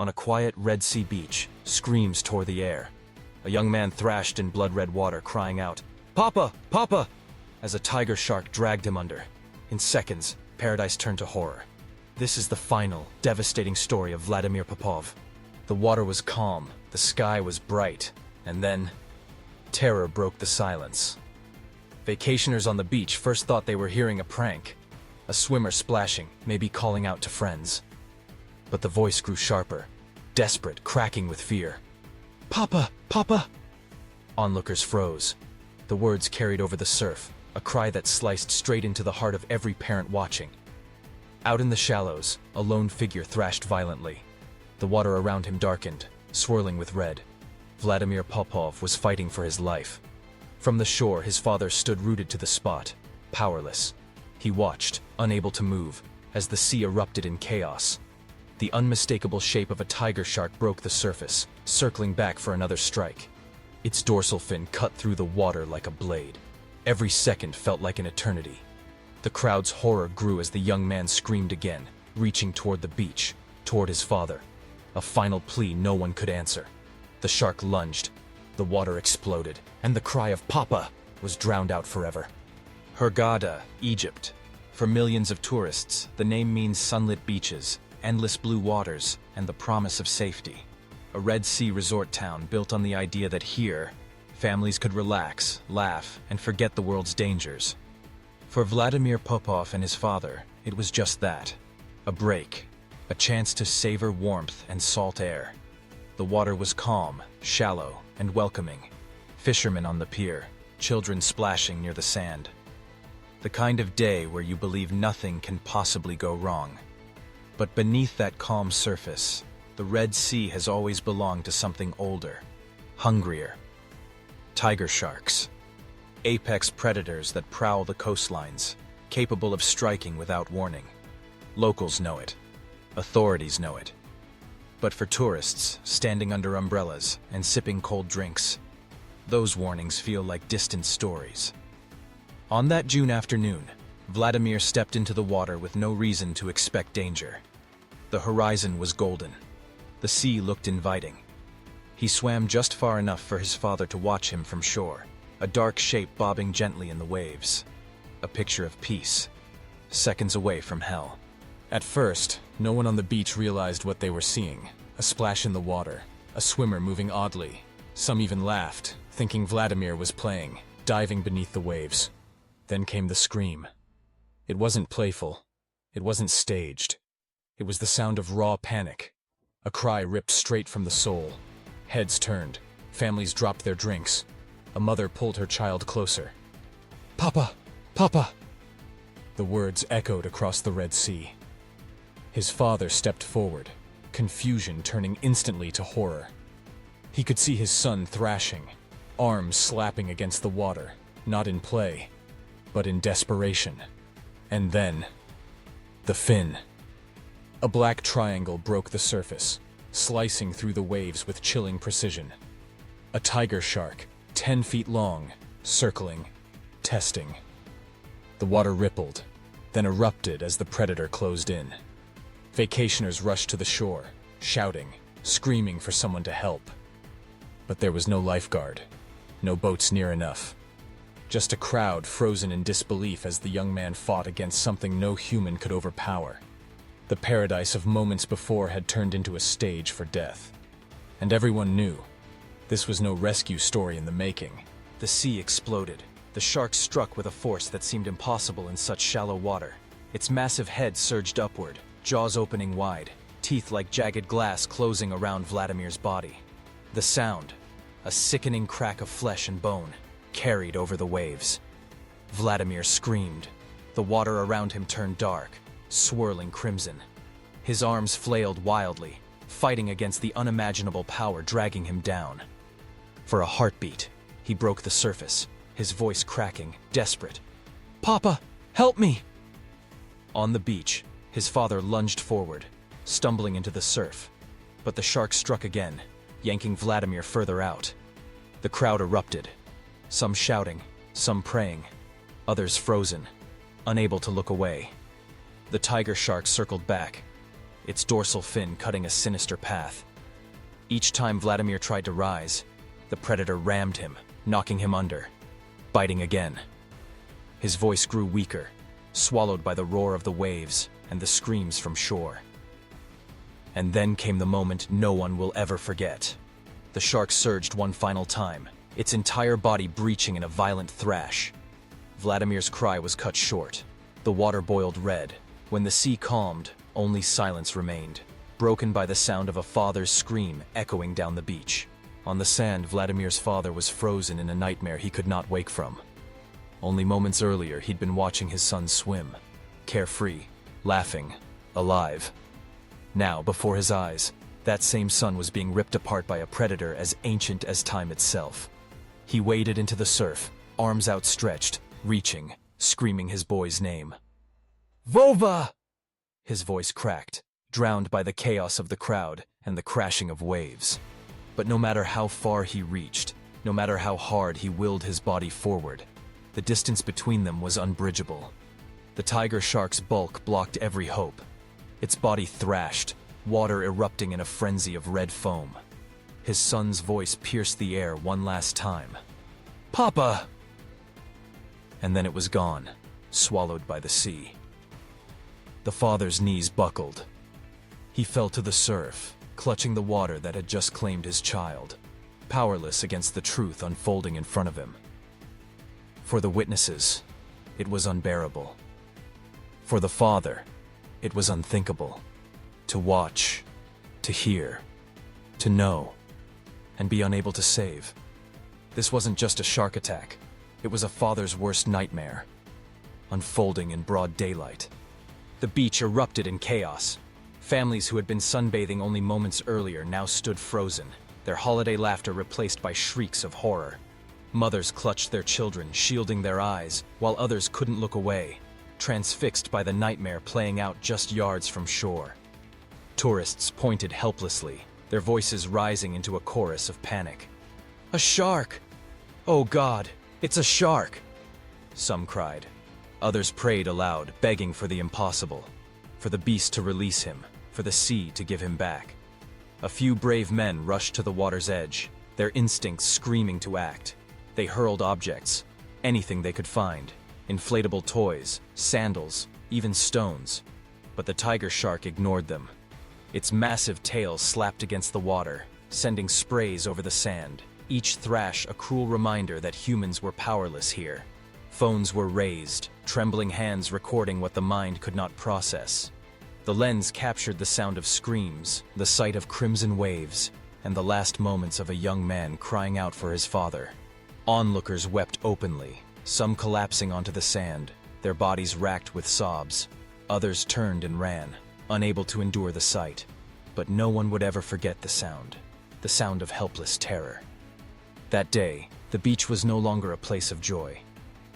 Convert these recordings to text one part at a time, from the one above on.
On a quiet Red Sea beach, screams tore the air. A young man thrashed in blood-red water, crying out, "Papa! Papa!" as a tiger shark dragged him under. In seconds, paradise turned to horror. This is the final, devastating story of Vladimir Popov. The water was calm, the sky was bright, and then terror broke the silence. Vacationers on the beach first thought they were hearing a prank, a swimmer splashing, maybe calling out to friends. But the voice grew sharper, desperate, cracking with fear. "Papa! Papa!" Onlookers froze. The words carried over the surf, a cry that sliced straight into the heart of every parent watching. Out in the shallows, a lone figure thrashed violently. The water around him darkened, swirling with red. Vladimir Popov was fighting for his life. From the shore, his father stood rooted to the spot, powerless. He watched, unable to move, as the sea erupted in chaos. The unmistakable shape of a tiger shark broke the surface, circling back for another strike. Its dorsal fin cut through the water like a blade. Every second felt like an eternity. The crowd's horror grew as the young man screamed again, reaching toward the beach, toward his father. A final plea no one could answer. The shark lunged, the water exploded, and the cry of "Papa" was drowned out forever. Hurghada, Egypt. For millions of tourists, the name means sunlit beaches, endless blue waters, and the promise of safety. A Red Sea resort town built on the idea that here, families could relax, laugh, and forget the world's dangers. For Vladimir Popov and his father, it was just that. A break, a chance to savor warmth and salt air. The water was calm, shallow, and welcoming. Fishermen on the pier, children splashing near the sand. The kind of day where you believe nothing can possibly go wrong. But beneath that calm surface, the Red Sea has always belonged to something older, hungrier. Tiger sharks. Apex predators that prowl the coastlines, capable of striking without warning. Locals know it. Authorities know it. But for tourists, standing under umbrellas and sipping cold drinks, those warnings feel like distant stories. On that June afternoon, Vladimir stepped into the water with no reason to expect danger. The horizon was golden. The sea looked inviting. He swam just far enough for his father to watch him from shore, a dark shape bobbing gently in the waves. A picture of peace, seconds away from hell. At first, no one on the beach realized what they were seeing. A splash in the water, a swimmer moving oddly. Some even laughed, thinking Vladimir was playing, diving beneath the waves. Then came the scream. It wasn't playful. It wasn't staged. It was the sound of raw panic. A cry ripped straight from the soul. Heads turned. Families dropped their drinks. A mother pulled her child closer. "Papa! Papa!" The words echoed across the Red Sea. His father stepped forward, confusion turning instantly to horror. He could see his son thrashing, arms slapping against the water, not in play, but in desperation. And then, the fin. A black triangle broke the surface, slicing through the waves with chilling precision. A tiger shark, 10 feet long, circling, testing. The water rippled, then erupted as the predator closed in. Vacationers rushed to the shore, shouting, screaming for someone to help. But there was no lifeguard, no boats near enough. Just a crowd frozen in disbelief as the young man fought against something no human could overpower. The paradise of moments before had turned into a stage for death. And everyone knew, this was no rescue story in the making. The sea exploded. The shark struck with a force that seemed impossible in such shallow water. Its massive head surged upward, jaws opening wide, teeth like jagged glass closing around Vladimir's body. The sound, a sickening crack of flesh and bone, carried over the waves. Vladimir screamed. The water around him turned dark, swirling crimson. His arms flailed wildly, fighting against the unimaginable power dragging him down. For a heartbeat, he broke the surface, his voice cracking, desperate. "Papa, help me!" On the beach, his father lunged forward, stumbling into the surf. But the shark struck again, yanking Vladimir further out. The crowd erupted, some shouting, some praying, others frozen, unable to look away. The tiger shark circled back, its dorsal fin cutting a sinister path. Each time Vladimir tried to rise, the predator rammed him, knocking him under, biting again. His voice grew weaker, swallowed by the roar of the waves and the screams from shore. And then came the moment no one will ever forget. The shark surged one final time, its entire body breaching in a violent thrash. Vladimir's cry was cut short. The water boiled red. When the sea calmed, only silence remained, broken by the sound of a father's scream echoing down the beach. On the sand, Vladimir's father was frozen in a nightmare he could not wake from. Only moments earlier, he'd been watching his son swim, carefree, laughing, alive. Now, before his eyes, that same son was being ripped apart by a predator as ancient as time itself. He waded into the surf, arms outstretched, reaching, screaming his boy's name. "Vova!" His voice cracked, drowned by the chaos of the crowd and the crashing of waves. But no matter how far he reached, no matter how hard he willed his body forward, the distance between them was unbridgeable. The tiger shark's bulk blocked every hope. Its body thrashed, water erupting in a frenzy of red foam. His son's voice pierced the air one last time. "Papa!" And then it was gone, swallowed by the sea. The father's knees buckled. He fell to the surf, clutching the water that had just claimed his child, powerless against the truth unfolding in front of him. For the witnesses, it was unbearable. For the father, it was unthinkable. To watch, to hear, to know, and be unable to save. This wasn't just a shark attack. It was a father's worst nightmare, unfolding in broad daylight. The beach erupted in chaos. Families who had been sunbathing only moments earlier now stood frozen, their holiday laughter replaced by shrieks of horror. Mothers clutched their children, shielding their eyes, while others couldn't look away, transfixed by the nightmare playing out just yards from shore. Tourists pointed helplessly, their voices rising into a chorus of panic. "A shark! Oh God, it's a shark!" Some cried. Others prayed aloud, begging for the impossible, for the beast to release him, for the sea to give him back. A few brave men rushed to the water's edge, their instincts screaming to act. They hurled objects, anything they could find, inflatable toys, sandals, even stones. But the tiger shark ignored them. Its massive tail slapped against the water, sending sprays over the sand, each thrash a cruel reminder that humans were powerless here. Phones were raised, trembling hands recording what the mind could not process. The lens captured the sound of screams, the sight of crimson waves, and the last moments of a young man crying out for his father. Onlookers wept openly, some collapsing onto the sand, their bodies racked with sobs. Others turned and ran, unable to endure the sight. But no one would ever forget the sound of helpless terror. That day, the beach was no longer a place of joy.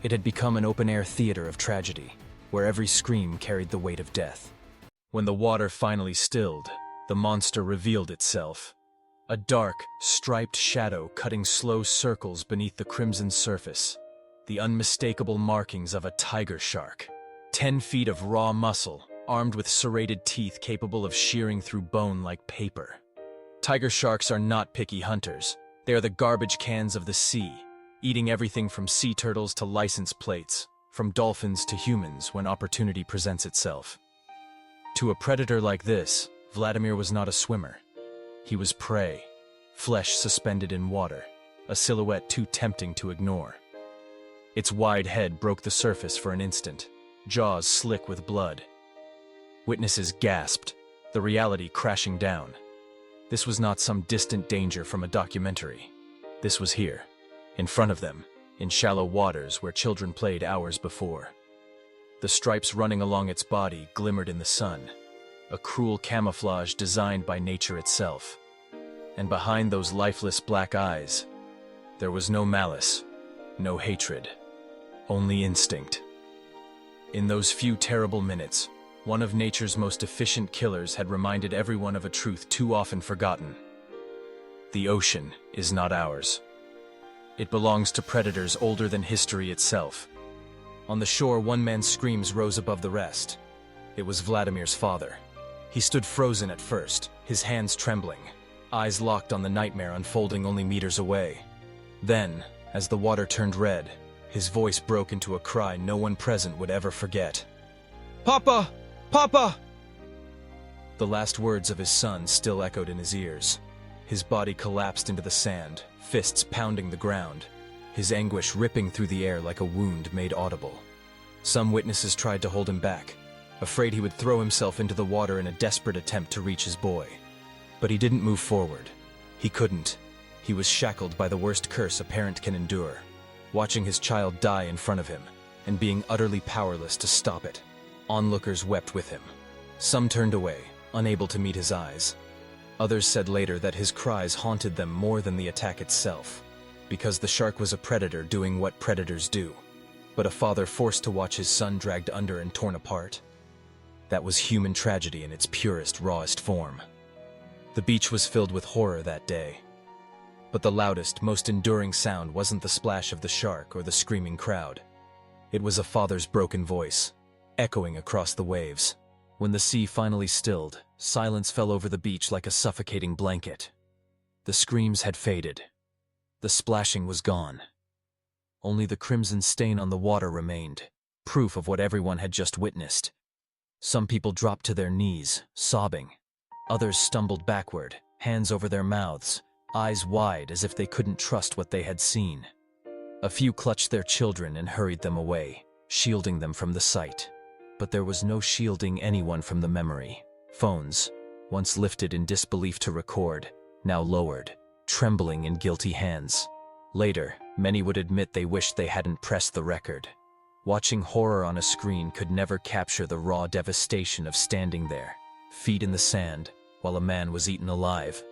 It had become an open-air theater of tragedy, where every scream carried the weight of death. When the water finally stilled, the monster revealed itself. A dark, striped shadow cutting slow circles beneath the crimson surface. The unmistakable markings of a tiger shark. 10 feet of raw muscle, armed with serrated teeth capable of shearing through bone like paper. Tiger sharks are not picky hunters. They are the garbage cans of the sea, eating everything from sea turtles to license plates, from dolphins to humans when opportunity presents itself. To a predator like this, Vladimir was not a swimmer. He was prey, flesh suspended in water, a silhouette too tempting to ignore. Its wide head broke the surface for an instant, jaws slick with blood. Witnesses gasped, the reality crashing down. This was not some distant danger from a documentary. This was here, in front of them, in shallow waters where children played hours before. The stripes running along its body glimmered in the sun, a cruel camouflage designed by nature itself. And behind those lifeless black eyes, there was no malice, no hatred, only instinct. In those few terrible minutes, one of nature's most efficient killers had reminded everyone of a truth too often forgotten. The ocean is not ours. It belongs to predators older than history itself. On the shore, one man's screams rose above the rest. It was Vladimir's father. He stood frozen at first, his hands trembling, eyes locked on the nightmare unfolding only meters away. Then, as the water turned red, his voice broke into a cry no one present would ever forget. "Papa! Papa!" The last words of his son still echoed in his ears. His body collapsed into the sand, fists pounding the ground, his anguish ripping through the air like a wound made audible. Some witnesses tried to hold him back, afraid he would throw himself into the water in a desperate attempt to reach his boy. But he didn't move forward. He couldn't. He was shackled by the worst curse a parent can endure, watching his child die in front of him, and being utterly powerless to stop it. Onlookers wept with him. Some turned away, unable to meet his eyes. Others said later that his cries haunted them more than the attack itself, because the shark was a predator doing what predators do, but a father forced to watch his son dragged under and torn apart. That was human tragedy in its purest, rawest form. The beach was filled with horror that day. But the loudest, most enduring sound wasn't the splash of the shark or the screaming crowd. It was a father's broken voice, echoing across the waves. When the sea finally stilled, silence fell over the beach like a suffocating blanket. The screams had faded. The splashing was gone. Only the crimson stain on the water remained, proof of what everyone had just witnessed. Some people dropped to their knees, sobbing. Others stumbled backward, hands over their mouths, eyes wide as if they couldn't trust what they had seen. A few clutched their children and hurried them away, shielding them from the sight. But there was no shielding anyone from the memory. Phones, once lifted in disbelief to record, now lowered, trembling in guilty hands. Later, many would admit they wished they hadn't pressed the record. Watching horror on a screen could never capture the raw devastation of standing there, feet in the sand, while a man was eaten alive.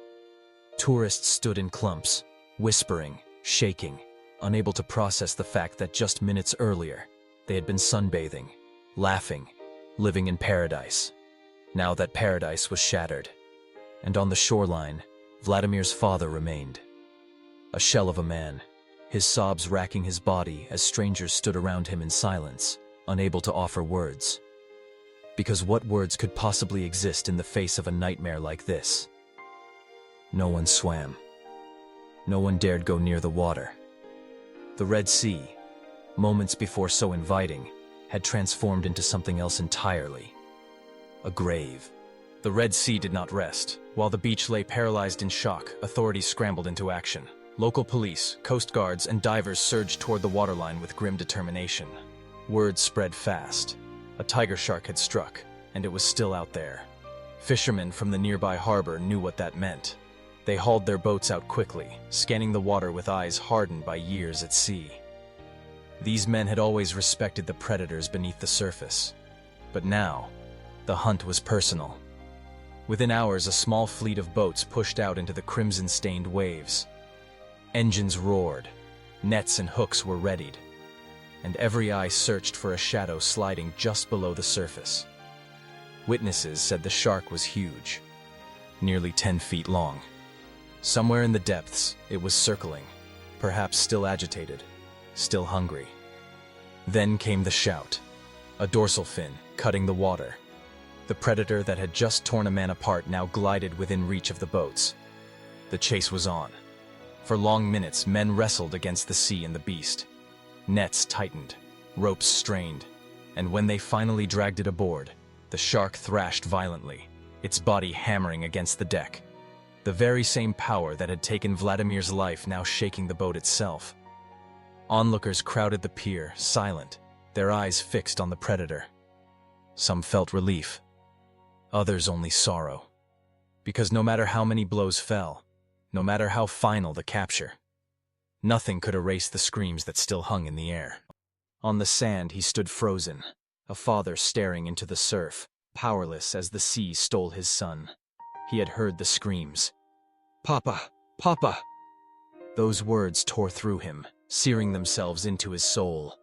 Tourists stood in clumps, whispering, shaking, unable to process the fact that just minutes earlier, they had been sunbathing, laughing, living in paradise. Now that paradise was shattered. And on the shoreline, Vladimir's father remained. A shell of a man, his sobs racking his body as strangers stood around him in silence, unable to offer words. Because what words could possibly exist in the face of a nightmare like this? No one swam. No one dared go near the water. The Red Sea, moments before so inviting, had transformed into something else entirely. A grave. The Red Sea did not rest. While the beach lay paralyzed in shock, authorities scrambled into action. Local police, coast guards, and divers surged toward the waterline with grim determination. Word spread fast. A tiger shark had struck, and it was still out there. Fishermen from the nearby harbor knew what that meant. They hauled their boats out quickly, scanning the water with eyes hardened by years at sea. These men had always respected the predators beneath the surface. But now, the hunt was personal. Within hours, a small fleet of boats pushed out into the crimson-stained waves. Engines roared, nets and hooks were readied, and every eye searched for a shadow sliding just below the surface. Witnesses said the shark was huge, nearly 10 feet long. Somewhere in the depths, it was circling, perhaps still agitated, still hungry. Then came the shout, a dorsal fin cutting the water. The predator that had just torn a man apart now glided within reach of the boats. The chase was on. For long minutes, men wrestled against the sea and the beast. Nets tightened, ropes strained, and when they finally dragged it aboard, the shark thrashed violently, its body hammering against the deck. The very same power that had taken Vladimir's life now shaking the boat itself. Onlookers crowded the pier, silent, their eyes fixed on the predator. Some felt relief, others only sorrow. Because no matter how many blows fell, no matter how final the capture, nothing could erase the screams that still hung in the air. On the sand he stood frozen, a father staring into the surf, powerless as the sea stole his son. He had heard the screams. "Papa! Papa!" Those words tore through him, searing themselves into his soul.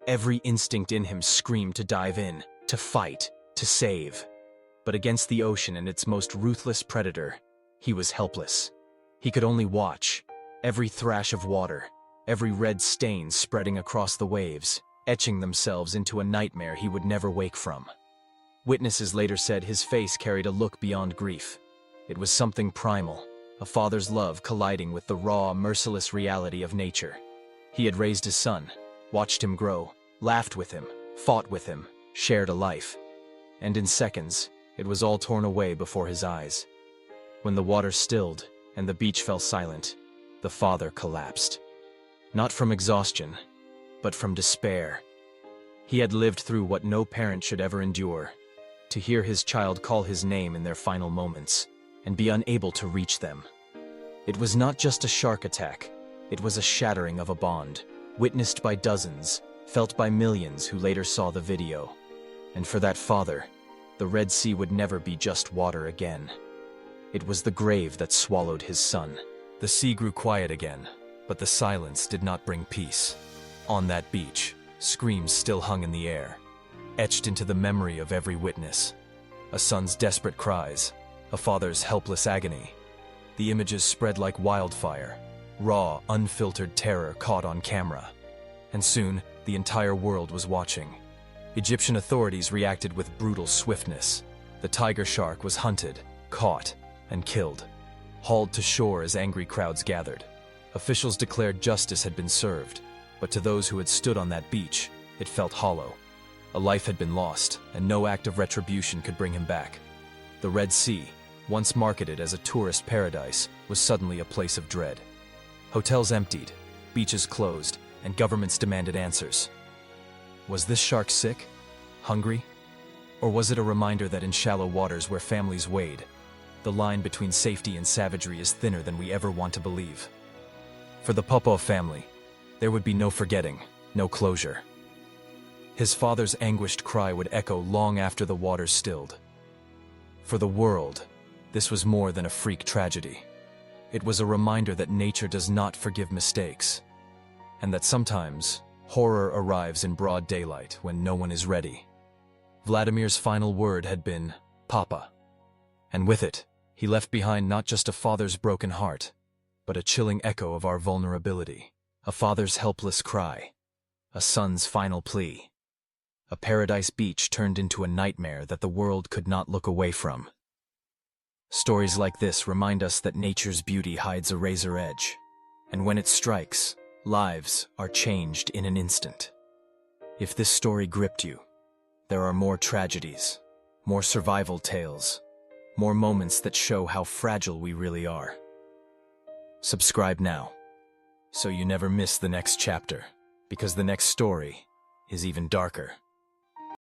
Every instinct in him screamed to dive in, to fight, to save. But against the ocean and its most ruthless predator, he was helpless. He could only watch, every thrash of water, every red stain spreading across the waves, etching themselves into a nightmare he would never wake from. Witnesses later said his face carried a look beyond grief. It was something primal, a father's love colliding with the raw, merciless reality of nature. He had raised his son, watched him grow, laughed with him, fought with him, shared a life. And in seconds, it was all torn away before his eyes. When the water stilled and the beach fell silent, the father collapsed. Not from exhaustion, but from despair. He had lived through what no parent should ever endure, to hear his child call his name in their final moments, and be unable to reach them. It was not just a shark attack, it was a shattering of a bond, witnessed by dozens, felt by millions who later saw the video. And for that father, the Red Sea would never be just water again. It was the grave that swallowed his son. The sea grew quiet again, but the silence did not bring peace. On that beach, screams still hung in the air, etched into the memory of every witness. A son's desperate cries, a father's helpless agony. The images spread like wildfire, raw, unfiltered terror caught on camera. And soon, the entire world was watching. Egyptian authorities reacted with brutal swiftness. The tiger shark was hunted, caught, and killed, hauled to shore as angry crowds gathered. Officials declared justice had been served, but to those who had stood on that beach, it felt hollow. A life had been lost, and no act of retribution could bring him back. The Red Sea, once marketed as a tourist paradise, was suddenly a place of dread. Hotels emptied, beaches closed, and governments demanded answers. Was this shark sick? Hungry? Or was it a reminder that in shallow waters where families wade, the line between safety and savagery is thinner than we ever want to believe? For the Popov family, there would be no forgetting, no closure. His father's anguished cry would echo long after the waters stilled. For the world, this was more than a freak tragedy. It was a reminder that nature does not forgive mistakes, and that sometimes horror arrives in broad daylight when no one is ready. Vladimir's final word had been, "Papa." And with it, he left behind not just a father's broken heart, but a chilling echo of our vulnerability, a father's helpless cry, a son's final plea. A paradise beach turned into a nightmare that the world could not look away from. Stories like this remind us that nature's beauty hides a razor edge, and when it strikes, lives are changed in an instant. If this story gripped you, there are more tragedies, more survival tales, more moments that show how fragile we really are. Subscribe now, so you never miss the next chapter, because the next story is even darker.